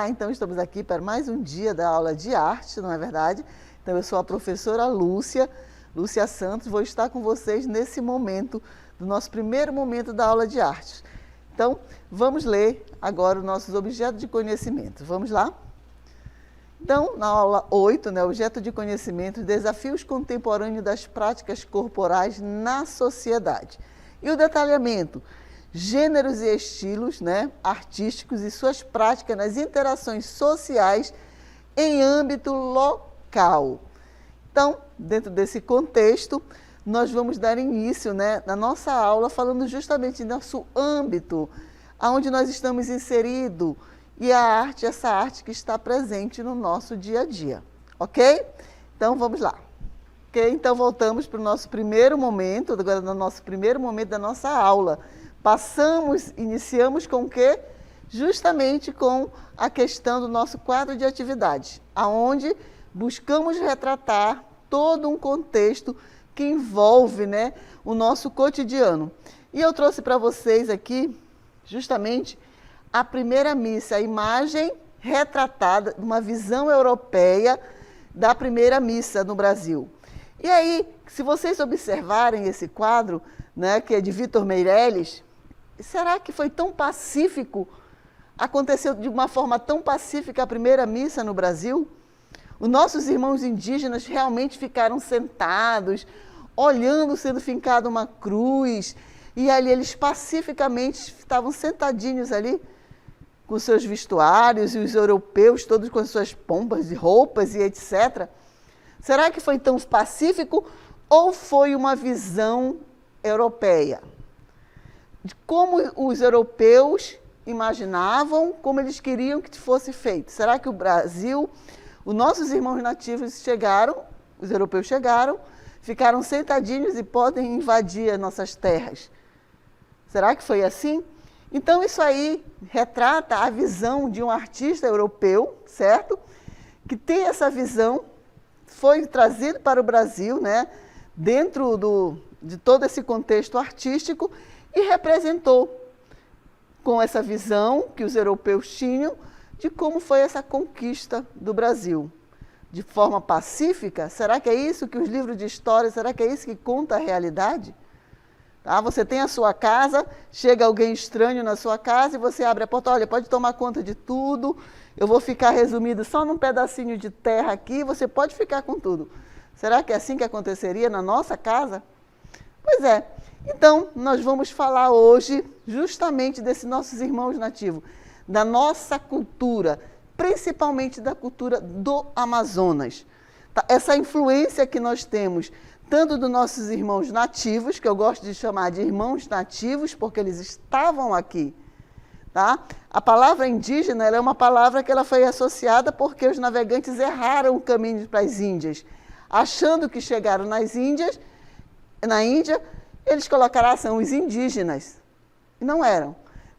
Olá, então estamos aqui para mais um dia da aula de arte, não é verdade? Então eu sou a professora Lúcia Santos, vou estar com vocês nesse momento, do nosso primeiro momento da aula de arte. Então, vamos ler agora os nossos objetos de conhecimento. Vamos lá? Então, na aula 8, objeto de conhecimento, desafios contemporâneos das práticas corporais na sociedade. E o detalhamento, gêneros e estilos artísticos e suas práticas nas interações sociais em âmbito local. Então, dentro desse contexto, nós vamos dar início na nossa aula falando justamente do nosso âmbito, onde nós estamos inseridos, e a arte, essa arte que está presente no nosso dia a dia, ok? Então, vamos lá. Ok, então voltamos para o nosso primeiro momento, agora no nosso primeiro momento da nossa aula. Iniciamos com o quê? Justamente com a questão do nosso quadro de atividades, aonde buscamos retratar todo um contexto que envolve o nosso cotidiano. E eu trouxe para vocês aqui, justamente, a primeira missa, a imagem retratada, uma visão europeia da primeira missa no Brasil. E aí, se vocês observarem esse quadro, que é de Vitor Meirelles, será que foi tão pacífico, aconteceu de uma forma tão pacífica a primeira missa no Brasil? Os nossos irmãos indígenas realmente ficaram sentados, olhando sendo fincada uma cruz, e ali eles pacificamente estavam sentadinhos ali, com seus vestuários, e os europeus todos com suas pompas e roupas e etc. Será que foi tão pacífico ou foi uma visão europeia? De como os europeus imaginavam, como eles queriam que fosse feito. Será que o Brasil, os nossos irmãos nativos chegaram, os europeus chegaram, ficaram sentadinhos e podem invadir as nossas terras? Será que foi assim? Então isso aí retrata a visão de um artista europeu, certo? Que tem essa visão, foi trazido para o Brasil, dentro de todo esse contexto artístico, e representou com essa visão que os europeus tinham de como foi essa conquista do Brasil. De forma pacífica, será que é isso que os livros de história, será que é isso que conta a realidade? Tá? Você tem a sua casa, chega alguém estranho na sua casa e você abre a porta, olha, pode tomar conta de tudo, eu vou ficar resumido só num pedacinho de terra aqui, você pode ficar com tudo. Será que é assim que aconteceria na nossa casa? Pois é. Então, nós vamos falar hoje justamente desses nossos irmãos nativos, da nossa cultura, principalmente da cultura do Amazonas. Tá? Essa influência que nós temos, tanto dos nossos irmãos nativos, que eu gosto de chamar de irmãos nativos, porque eles estavam aqui. Tá? A palavra indígena ela é uma palavra que ela foi associada porque os navegantes erraram o caminho para as Índias, achando que chegaram na Índia, eles colocaram, são os indígenas. E não eram.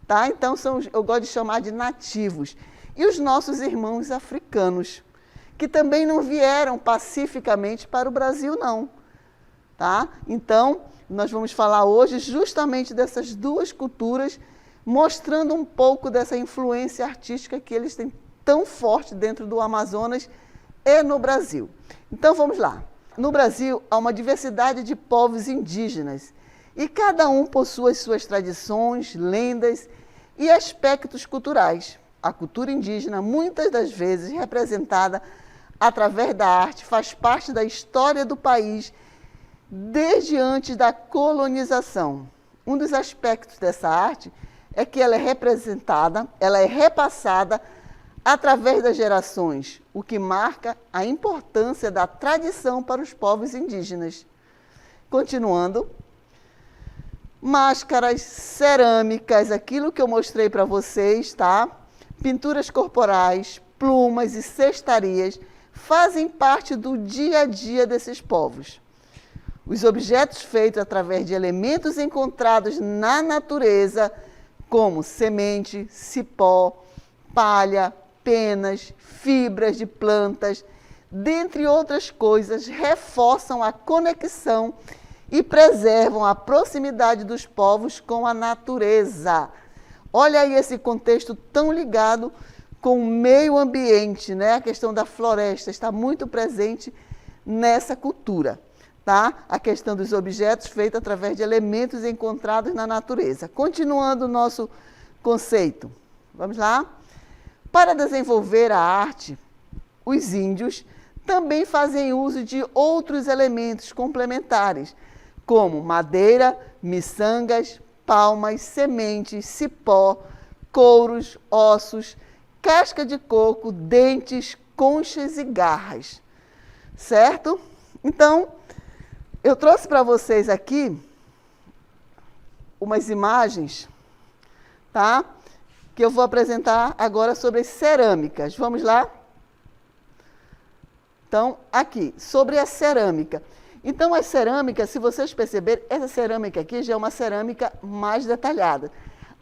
Tá? Então, eu gosto de chamar de nativos. E os nossos irmãos africanos, que também não vieram pacificamente para o Brasil, não. Tá? Então, nós vamos falar hoje justamente dessas duas culturas, mostrando um pouco dessa influência artística que eles têm tão forte dentro do Amazonas e no Brasil. Então, vamos lá. No Brasil, há uma diversidade de povos indígenas e cada um possui as suas tradições, lendas e aspectos culturais. A cultura indígena, muitas das vezes representada através da arte, faz parte da história do país desde antes da colonização. Um dos aspectos dessa arte é que ela é representada, ela é repassada através das gerações, o que marca a importância da tradição para os povos indígenas. Continuando, máscaras, cerâmicas, aquilo que eu mostrei para vocês, tá? Pinturas corporais, plumas e cestarias fazem parte do dia a dia desses povos. Os objetos feitos através de elementos encontrados na natureza, como semente, cipó, palha, penas, fibras de plantas, dentre outras coisas, reforçam a conexão e preservam a proximidade dos povos com a natureza. Olha aí esse contexto tão ligado com o meio ambiente, né? A questão da floresta está muito presente nessa cultura, tá? A questão dos objetos feitos através de elementos encontrados na natureza. Continuando o nosso conceito. Vamos lá? Para desenvolver a arte, os índios também fazem uso de outros elementos complementares, como madeira, miçangas, palmas, sementes, cipó, couros, ossos, casca de coco, dentes, conchas e garras. Certo? Então, eu trouxe para vocês aqui umas imagens, tá? Que eu vou apresentar agora sobre as cerâmicas. Vamos lá? Então, aqui, sobre a cerâmica. Então, as cerâmicas, se vocês perceberem, essa cerâmica aqui já é uma cerâmica mais detalhada.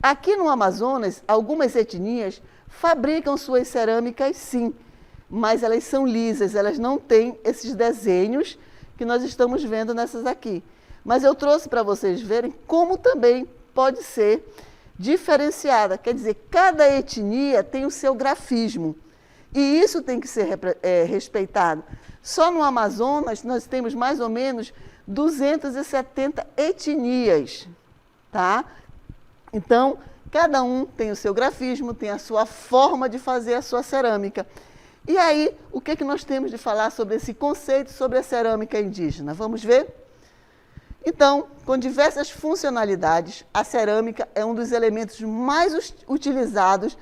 Aqui no Amazonas, algumas etnias fabricam suas cerâmicas, sim, mas elas são lisas, elas não têm esses desenhos que nós estamos vendo nessas aqui. Mas eu trouxe para vocês verem como também pode ser diferenciada. Quer dizer, cada etnia tem o seu grafismo. E isso tem que ser respeitado. Só no Amazonas nós temos mais ou menos 270 etnias, tá? Então, cada um tem o seu grafismo, tem a sua forma de fazer a sua cerâmica. E aí, o que nós temos de falar sobre esse conceito, sobre a cerâmica indígena? Vamos ver? Então, com diversas funcionalidades, a cerâmica é um dos elementos mais utilizados,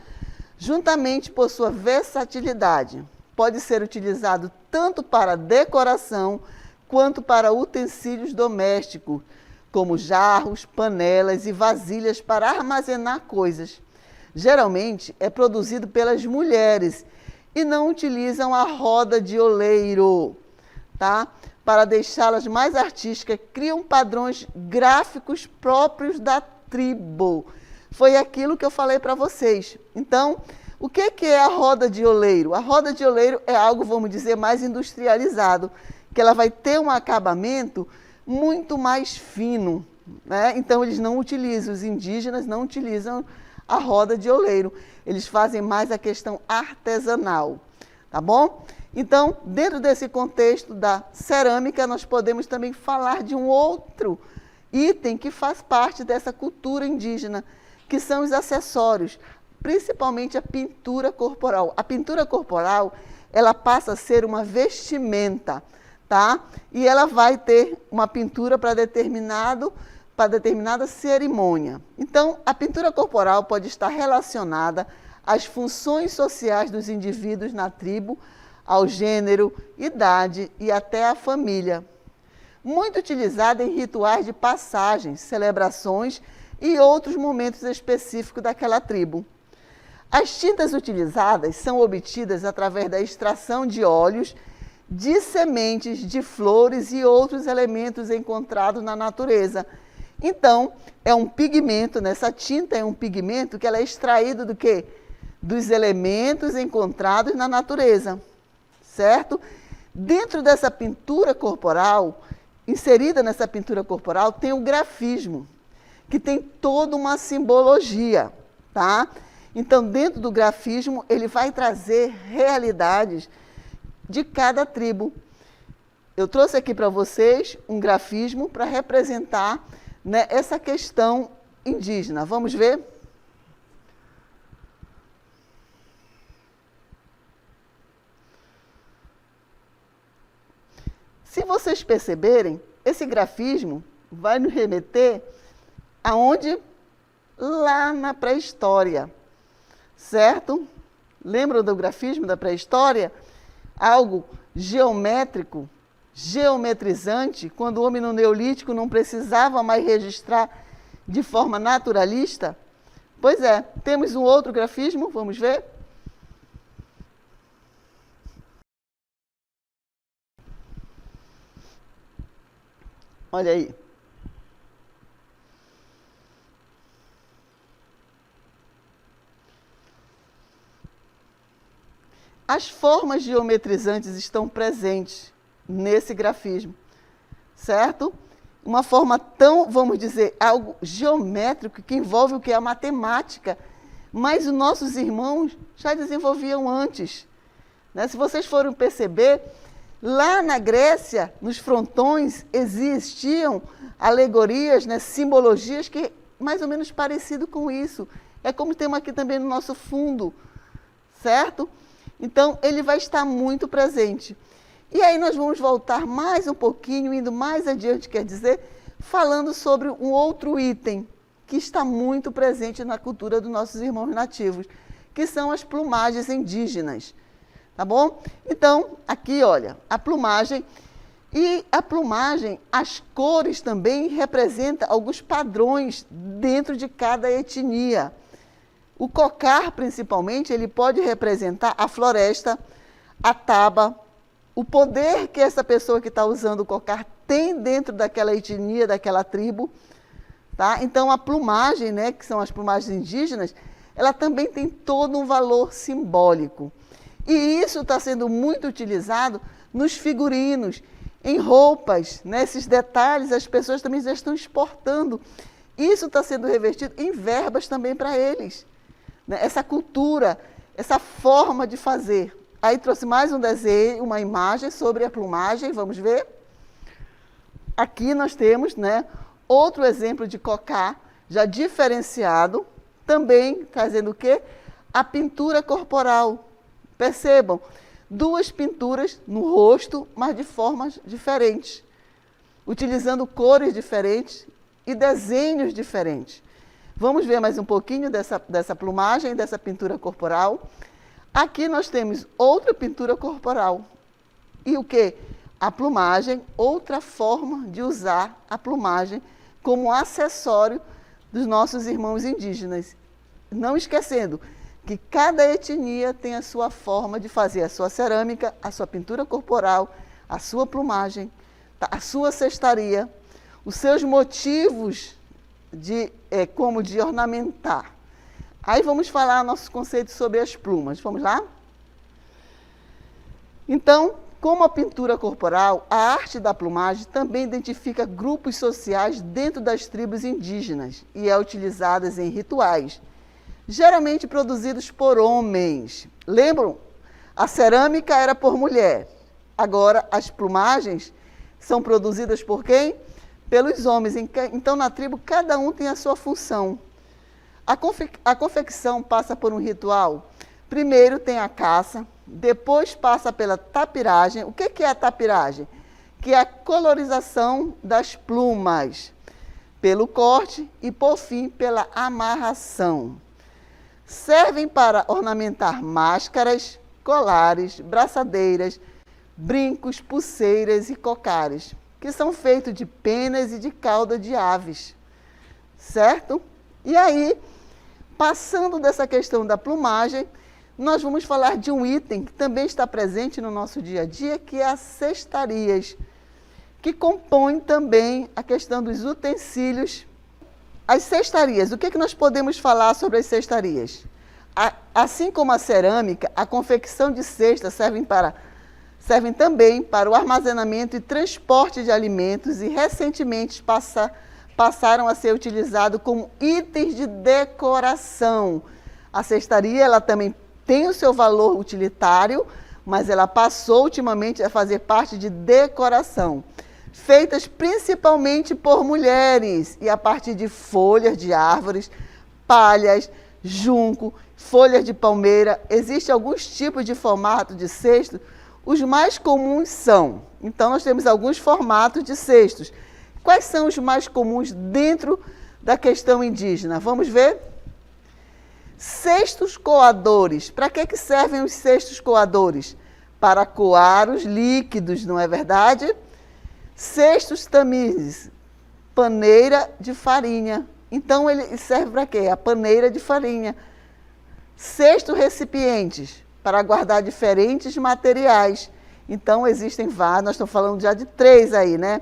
juntamente por sua versatilidade. Pode ser utilizado tanto para decoração, quanto para utensílios domésticos, como jarros, panelas e vasilhas para armazenar coisas. Geralmente é produzido pelas mulheres e não utilizam a roda de oleiro, tá? Para deixá-las mais artísticas, criam padrões gráficos próprios da tribo. Foi aquilo que eu falei para vocês. Então, o que é a roda de oleiro? A roda de oleiro é algo, vamos dizer, mais industrializado, que ela vai ter um acabamento muito mais fino, né? Então, eles não utilizam, os indígenas não utilizam a roda de oleiro. Eles fazem mais a questão artesanal, tá bom? Então, dentro desse contexto da cerâmica, nós podemos também falar de um outro item que faz parte dessa cultura indígena, que são os acessórios, principalmente a pintura corporal. A pintura corporal, ela passa a ser uma vestimenta, tá? E ela vai ter uma pintura para determinada cerimônia. Então, a pintura corporal pode estar relacionada às funções sociais dos indivíduos na tribo, ao gênero, idade e até à família. Muito utilizada em rituais de passagens, celebrações e outros momentos específicos daquela tribo. As tintas utilizadas são obtidas através da extração de óleos, de sementes, de flores e outros elementos encontrados na natureza. Então, é um pigmento, nessa tinta é um pigmento que ela é extraído do quê? Dos elementos encontrados na natureza, certo? Dentro dessa pintura corporal, inserida nessa pintura corporal, tem o grafismo, que tem toda uma simbologia, tá? Então, dentro do grafismo, ele vai trazer realidades de cada tribo. Eu trouxe aqui para vocês um grafismo para representar, né, essa questão indígena. Vamos ver? Se vocês perceberem, esse grafismo vai nos remeter aonde? Lá na pré-história, certo? Lembram do grafismo da pré-história? Algo geométrico, geometrizante, quando o homem no Neolítico não precisava mais registrar de forma naturalista? Pois é, temos um outro grafismo, vamos ver? Olha aí. As formas geometrizantes estão presentes nesse grafismo, certo? Uma forma tão, vamos dizer, algo geométrico que envolve o que? A matemática. mas os nossos irmãos já desenvolviam antes. Né? Se vocês forem perceber, lá na Grécia, nos frontões, existiam alegorias, né, simbologias que mais ou menos parecido com isso. É como temos aqui também no nosso fundo, certo? Então, ele vai estar muito presente. E aí nós vamos voltar mais um pouquinho, indo mais adiante, quer dizer, falando sobre um outro item que está muito presente na cultura dos nossos irmãos nativos, que são as plumagens indígenas. Tá bom? Então, aqui, olha, a plumagem. E a plumagem, as cores também representam alguns padrões dentro de cada etnia. O cocar, principalmente, ele pode representar a floresta, a taba, o poder que essa pessoa que está usando o cocar tem dentro daquela etnia, daquela tribo. Tá? Então, a plumagem, né, que são as plumagens indígenas, ela também tem todo um valor simbólico. E isso está sendo muito utilizado nos figurinos, em roupas, né? Esses detalhes as pessoas também já estão exportando. Isso está sendo revertido em verbas também para eles. Né? Essa cultura, essa forma de fazer. Aí trouxe mais um desenho, uma imagem sobre a plumagem, vamos ver. Aqui nós temos, né, outro exemplo de cocá, já diferenciado, também trazendo o quê? A pintura corporal. Percebam, duas pinturas no rosto, mas de formas diferentes, utilizando cores diferentes e desenhos diferentes. Vamos ver mais um pouquinho dessa plumagem, dessa pintura corporal. Aqui nós temos outra pintura corporal. E o quê? A plumagem, outra forma de usar a plumagem como acessório dos nossos irmãos indígenas. Não esquecendo que cada etnia tem a sua forma de fazer a sua cerâmica, a sua pintura corporal, a sua plumagem, a sua cestaria, os seus motivos como de ornamentar. Aí vamos falar nossos conceitos sobre as plumas. Vamos lá? Então, como a pintura corporal, a arte da plumagem também identifica grupos sociais dentro das tribos indígenas e é utilizada em rituais, geralmente produzidos por homens. Lembram? A cerâmica era por mulher. Agora, as plumagens são produzidas por quem? Pelos homens. Então, na tribo, cada um tem a sua função. A confecção passa por um ritual. Primeiro tem a caça, depois passa pela tapiragem. O que é a tapiragem? Que é a colorização das plumas, pelo corte e, por fim, pela amarração. Servem para ornamentar máscaras, colares, braçadeiras, brincos, pulseiras e cocares, que são feitos de penas e de cauda de aves, certo? E aí, passando dessa questão da plumagem, nós vamos falar de um item que também está presente no nosso dia a dia, que é as cestarias, que compõem também a questão dos utensílios. As cestarias, o que nós podemos falar sobre as cestarias? Assim como a cerâmica, a confecção de cestas servem também para o armazenamento e transporte de alimentos e recentemente passaram a ser utilizados como itens de decoração. A cestaria ela também tem o seu valor utilitário, mas ela passou ultimamente a fazer parte de decoração, feitas principalmente por mulheres e a partir de folhas de árvores, palhas, junco, folhas de palmeira. Existem alguns tipos de formato de cesto, os mais comuns são. Então, nós temos alguns formatos de cestos. Quais são os mais comuns dentro da questão indígena? Vamos ver? Cestos coadores. Para que servem os cestos coadores? Para coar os líquidos, não é verdade? Cestos tamizes, paneira de farinha. Então, ele serve para quê? A paneira de farinha. Cesto recipientes, para guardar diferentes materiais. Então, existem vários, nós estamos falando já de 3 aí, né?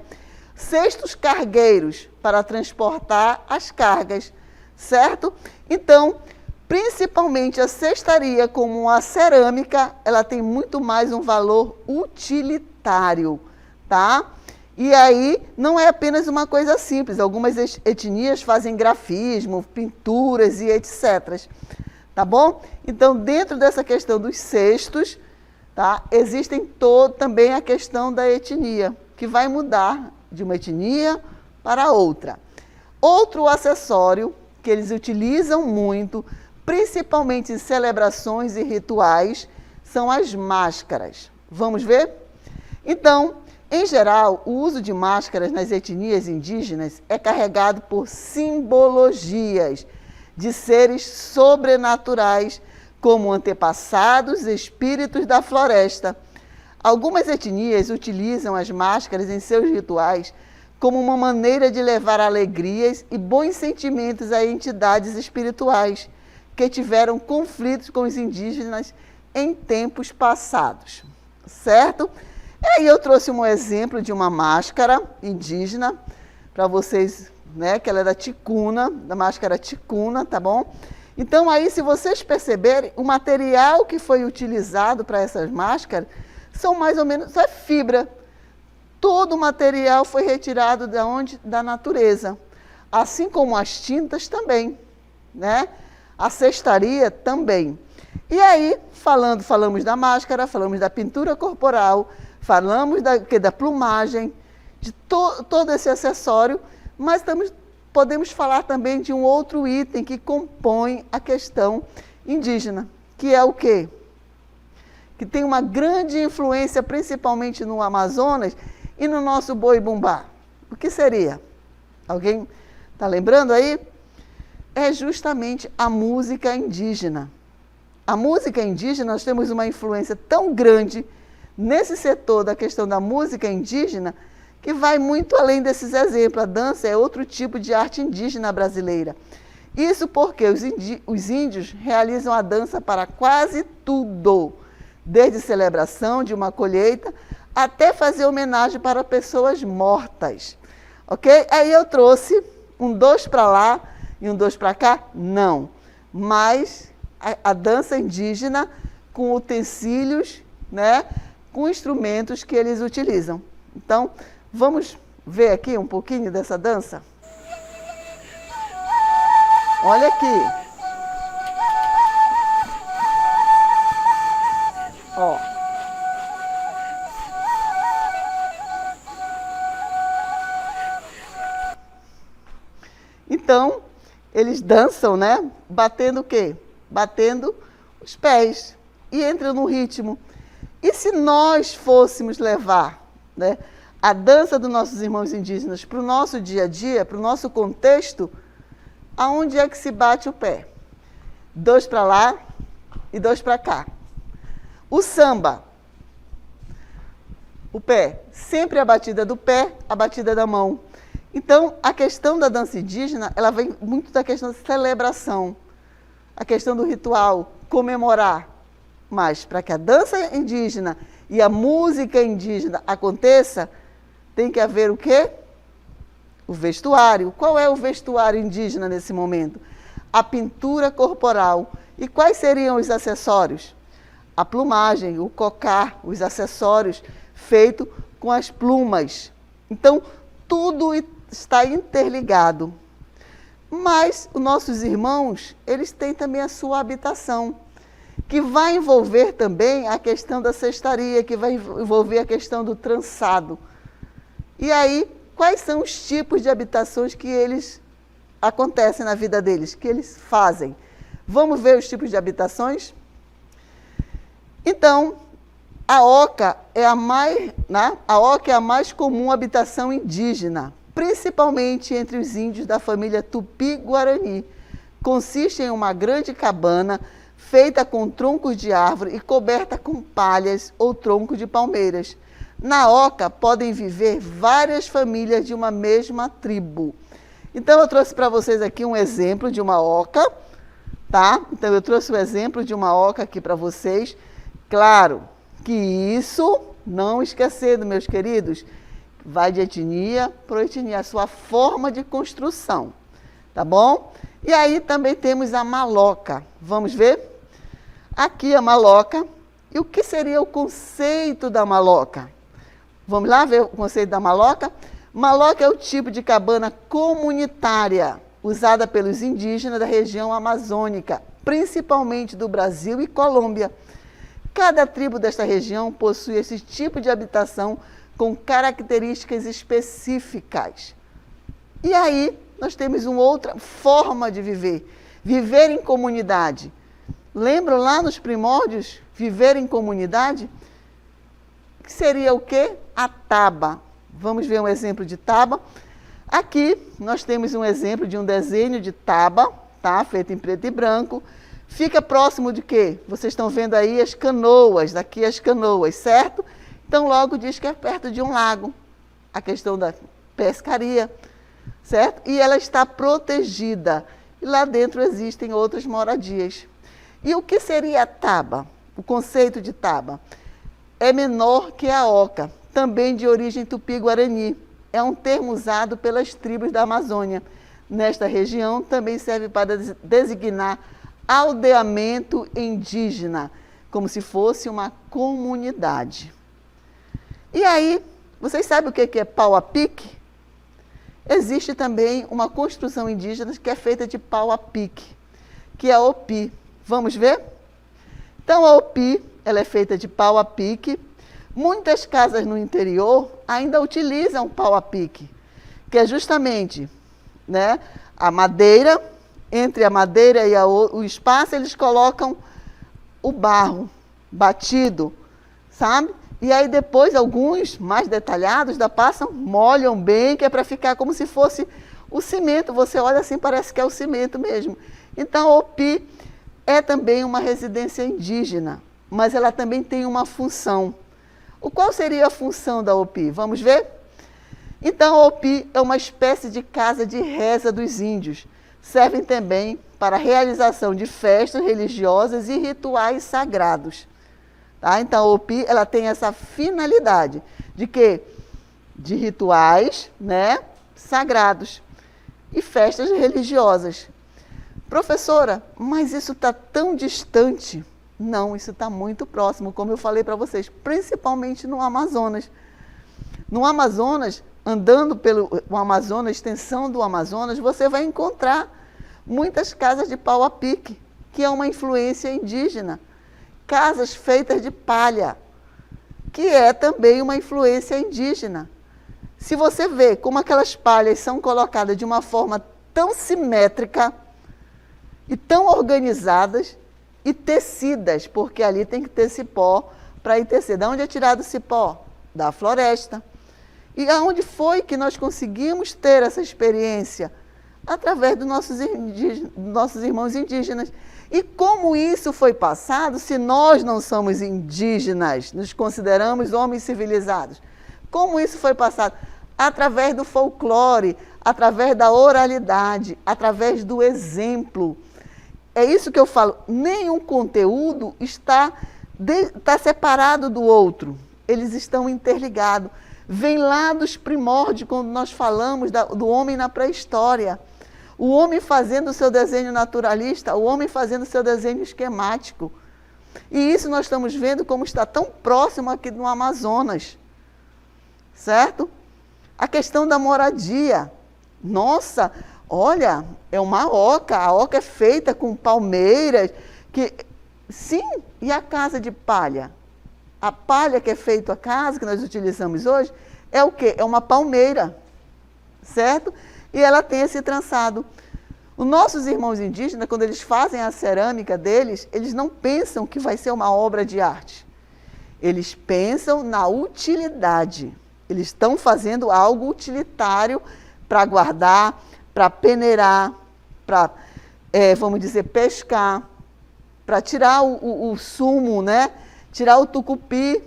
Cestos cargueiros, para transportar as cargas, certo? Então, principalmente a cestaria, como a cerâmica, ela tem muito mais um valor utilitário, tá? E aí, não é apenas uma coisa simples. Algumas etnias fazem grafismo, pinturas e etc. Tá bom? Então, dentro dessa questão dos cestos, tá, existem também a questão da etnia, que vai mudar de uma etnia para outra. Outro acessório que eles utilizam muito, principalmente em celebrações e rituais, são as máscaras. Vamos ver? Então, em geral, o uso de máscaras nas etnias indígenas é carregado por simbologias de seres sobrenaturais, como antepassados, espíritos da floresta. Algumas etnias utilizam as máscaras em seus rituais como uma maneira de levar alegrias e bons sentimentos a entidades espirituais que tiveram conflitos com os indígenas em tempos passados. Certo? E aí eu trouxe um exemplo de uma máscara indígena para vocês, né, que ela é da ticuna, da máscara ticuna, tá bom? Então aí, se vocês perceberem, o material que foi utilizado para essas máscaras são mais ou menos, é fibra. Todo o material foi retirado de onde? Da natureza. Assim como as tintas também, né? A cestaria também. E aí, falamos da máscara, falamos da pintura corporal, falamos da plumagem, de todo esse acessório, mas podemos falar também de um outro item que compõe a questão indígena, que é o quê? Que tem uma grande influência, principalmente no Amazonas e no nosso boi-bumbá. O que seria? Alguém está lembrando aí? É justamente a música indígena. A música indígena, nós temos uma influência tão grande nesse setor da questão da música indígena, que vai muito além desses exemplos. A dança é outro tipo de arte indígena brasileira. Isso porque os índios realizam a dança para quase tudo, desde celebração de uma colheita até fazer homenagem para pessoas mortas. Ok? Aí eu trouxe um 2 para lá e um 2 para cá? Não. Mas a dança indígena com utensílios, né, com instrumentos que eles utilizam. Então, vamos ver aqui um pouquinho dessa dança? Olha aqui. Ó. Então, eles dançam, né? Batendo o quê? Batendo os pés. E entram no ritmo. E se nós fôssemos levar, né, a dança dos nossos irmãos indígenas para o nosso dia a dia, para o nosso contexto, aonde é que se bate o pé? 2 para lá e 2 para cá. O samba, o pé, sempre a batida do pé, a batida da mão. Então, a questão da dança indígena, ela vem muito da questão da celebração, a questão do ritual, comemorar. Mas para que a dança indígena e a música indígena aconteça, tem que haver o quê? O vestuário. Qual é o vestuário indígena nesse momento? A pintura corporal. E quais seriam os acessórios? A plumagem, o cocar, os acessórios feitos com as plumas. Então, tudo está interligado. Mas os nossos irmãos, eles têm também a sua habitação, que vai envolver também a questão da cestaria, que vai envolver a questão do trançado. E aí, quais são os tipos de habitações que eles acontecem na vida deles, que eles fazem? Vamos ver os tipos de habitações? Então, a oca é a mais comum habitação indígena, principalmente entre os índios da família Tupi-Guarani. Consiste em uma grande cabana feita com troncos de árvore e coberta com palhas ou tronco de palmeiras. Na oca podem viver várias famílias de uma mesma tribo. Então eu trouxe para vocês aqui um exemplo de uma oca, tá? Então eu trouxe o exemplo de uma oca aqui para vocês. Claro que isso, não esquecendo, meus queridos, vai de etnia para etnia, a sua forma de construção, tá bom? E aí também temos a maloca. Vamos ver? Aqui a maloca. E o que seria o conceito da maloca? Vamos lá ver o conceito da maloca? Maloca é o tipo de cabana comunitária usada pelos indígenas da região amazônica principalmente do Brasil e Colômbia. Cada tribo desta região possui esse tipo de habitação com características específicas. E aí, nós temos uma outra forma de viver. Viver em comunidade. Lembram lá nos primórdios, viver em comunidade? Que seria o quê? A taba. Vamos ver um exemplo de taba. Aqui, nós temos um exemplo de um desenho de taba, tá? Feito em preto e branco. Fica próximo de quê? Vocês estão vendo aí as canoas, daqui as canoas, certo? Então, logo diz que é perto de um lago. A questão da pescaria, certo? E ela está protegida. E lá dentro existem outras moradias. E o que seria a taba? O conceito de taba é menor que a oca, também de origem tupi-guarani. É um termo usado pelas tribos da Amazônia. Nesta região, também serve para designar aldeamento indígena, como se fosse uma comunidade. E aí, vocês sabem o que é pau a pique? Existe também uma construção indígena que é feita de pau a pique, que é a opi. Vamos ver? Então, a opi, ela é feita de pau a pique. Muitas casas no interior ainda utilizam pau a pique, que é justamente, né, a madeira. Entre a madeira e o espaço, eles colocam o barro batido, sabe? E aí depois, alguns mais detalhados da passam, molham bem, que é para ficar como se fosse o cimento. Você olha assim, parece que é o cimento mesmo. Então, a opi é também uma residência indígena, mas ela também tem uma função. Qual seria a função da opi? Vamos ver? Então, a opi é uma espécie de casa de reza dos índios. Servem também para a realização de festas religiosas e rituais sagrados. Tá? Então, a opi, ela tem essa finalidade de quê? De rituais, né, sagrados e festas religiosas. Professora, mas isso está tão distante? Não, isso está muito próximo, como eu falei para vocês, principalmente no Amazonas. No Amazonas, andando pelo Amazonas, extensão do Amazonas, você vai encontrar muitas casas de pau a pique, que é uma influência indígena. Casas feitas de palha, que é também uma influência indígena. Se você vê como aquelas palhas são colocadas de uma forma tão simétrica e tão organizadas e tecidas, porque ali tem que ter cipó para ir tecer. De onde é tirado o cipó? Da floresta. E aonde foi que nós conseguimos ter essa experiência? Através dos nossos irmãos indígenas. E como isso foi passado, se nós não somos indígenas, nos consideramos homens civilizados? Como isso foi passado? Através do folclore, através da oralidade, através do exemplo. É isso que eu falo, nenhum conteúdo está separado do outro, eles estão interligados. Vem lá dos primórdios, quando nós falamos do homem na pré-história. O homem fazendo o seu desenho naturalista, o homem fazendo o seu desenho esquemático. E isso nós estamos vendo como está tão próximo aqui no Amazonas. Certo? A questão da moradia. Nossa, olha, é uma oca. A oca é feita com palmeiras. Sim, e a casa de palha? A palha que é feita a casa, que nós utilizamos hoje, é o quê? É uma palmeira, certo? E ela tem esse trançado. Os nossos irmãos indígenas, quando eles fazem a cerâmica deles, eles não pensam que vai ser uma obra de arte. Eles pensam na utilidade. Eles estão fazendo algo utilitário para guardar, para peneirar, para, vamos dizer, pescar, para tirar o sumo, né? Tirar o tucupi.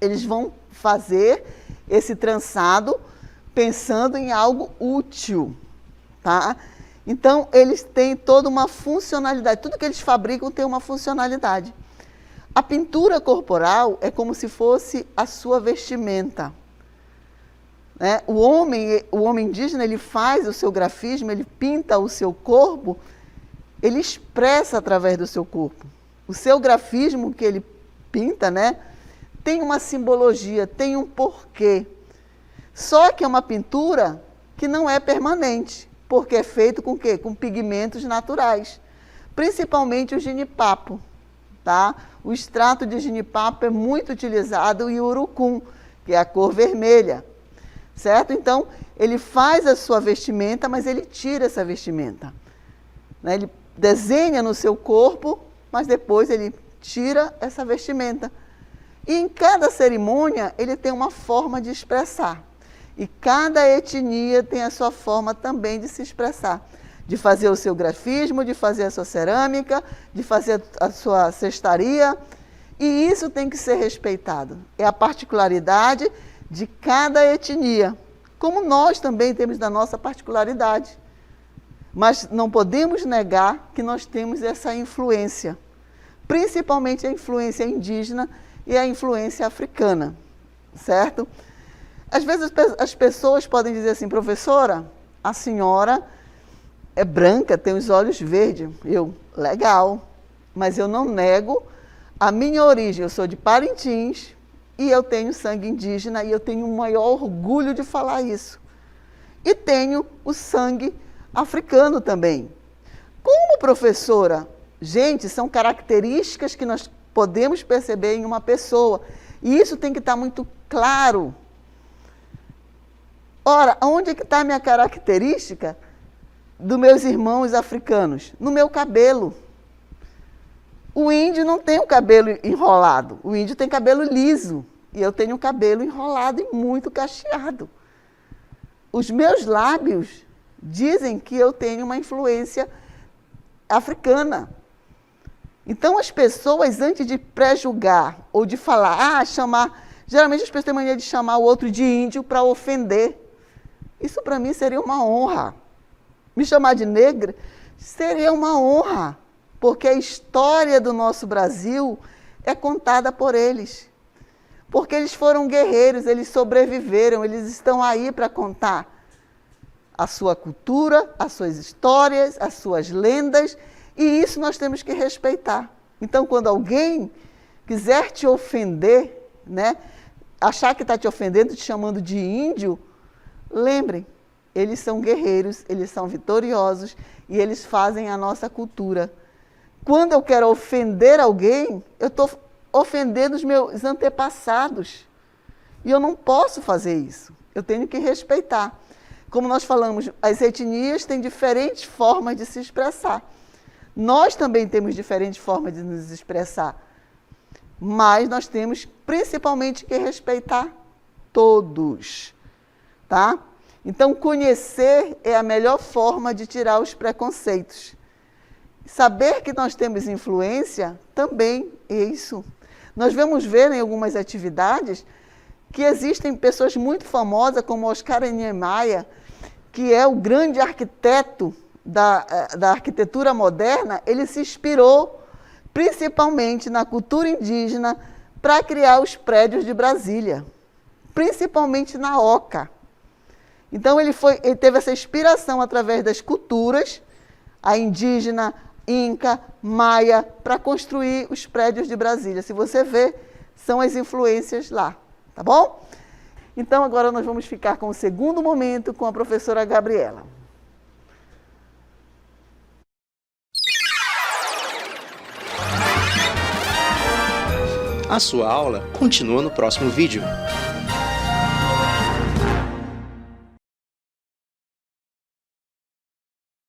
Eles vão fazer esse trançado pensando em algo útil, tá? Então, eles têm toda uma funcionalidade. Tudo que eles fabricam tem uma funcionalidade. A pintura corporal é como se fosse a sua vestimenta. Né? O homem indígena, ele faz o seu grafismo, ele pinta o seu corpo, ele expressa através do seu corpo. O seu grafismo que ele pinta, né, tem uma simbologia, tem um porquê. Só que é uma pintura que não é permanente, porque é feito com o quê? Com pigmentos naturais. principalmente o jenipapo, tá? O extrato de jenipapo é muito utilizado e o urucum, que é a cor vermelha, certo? Então, ele faz a sua vestimenta, mas ele tira essa vestimenta, né? Ele desenha no seu corpo, mas depois ele tira essa vestimenta. E em cada cerimônia, ele tem uma forma de expressar. E cada etnia tem a sua forma também de se expressar. De fazer o seu grafismo, de fazer a sua cerâmica, de fazer a sua cestaria. E isso tem que ser respeitado. É a particularidade de cada etnia. Como nós também temos da nossa particularidade. Mas não podemos negar que nós temos essa influência. Principalmente a influência indígena e a influência africana, certo? Às vezes as pessoas podem dizer assim, professora, a senhora é branca, tem os olhos verdes. Eu, legal, mas eu não nego a minha origem. Eu sou de Parintins e eu tenho sangue indígena e eu tenho o maior orgulho de falar isso. E tenho o sangue africano também. Como professora, gente, são características que nós podemos perceber em uma pessoa. E isso tem que estar muito claro. Ora, onde é que está a minha característica dos meus irmãos africanos? No meu cabelo. O índio não tem o cabelo enrolado. O índio tem cabelo liso. E eu tenho o cabelo enrolado e muito cacheado. Os meus lábios dizem que eu tenho uma influência africana. Então, as pessoas, antes de pré-julgar ou de falar, chamar... Geralmente as pessoas têm mania de chamar o outro de índio para ofender. Isso para mim seria uma honra. Me chamar de negra seria uma honra, porque a história do nosso Brasil é contada por eles. Porque eles foram guerreiros, eles sobreviveram, eles estão aí para contar a sua cultura, as suas histórias, as suas lendas, e isso nós temos que respeitar. Então, quando alguém quiser te ofender, né, achar que está te ofendendo, te chamando de índio, lembrem, eles são guerreiros, eles são vitoriosos e eles fazem a nossa cultura. Quando eu quero ofender alguém, eu estou ofendendo os meus antepassados. E eu não posso fazer isso. Eu tenho que respeitar. Como nós falamos, as etnias têm diferentes formas de se expressar. Nós também temos diferentes formas de nos expressar. Mas nós temos principalmente que respeitar todos. Tá? Então, conhecer é a melhor forma de tirar os preconceitos. Saber que nós temos influência também é isso. Nós vamos ver em algumas atividades que existem pessoas muito famosas, como Oscar Niemeyer, que é o grande arquiteto da arquitetura moderna. Ele se inspirou principalmente na cultura indígena para criar os prédios de Brasília, principalmente na Oca. Então, ele teve essa inspiração através das culturas, a indígena, inca, maia, para construir os prédios de Brasília. Se você vê, são as influências lá, tá bom? Então, agora nós vamos ficar com o segundo momento com a professora Gabriela. A sua aula continua no próximo vídeo.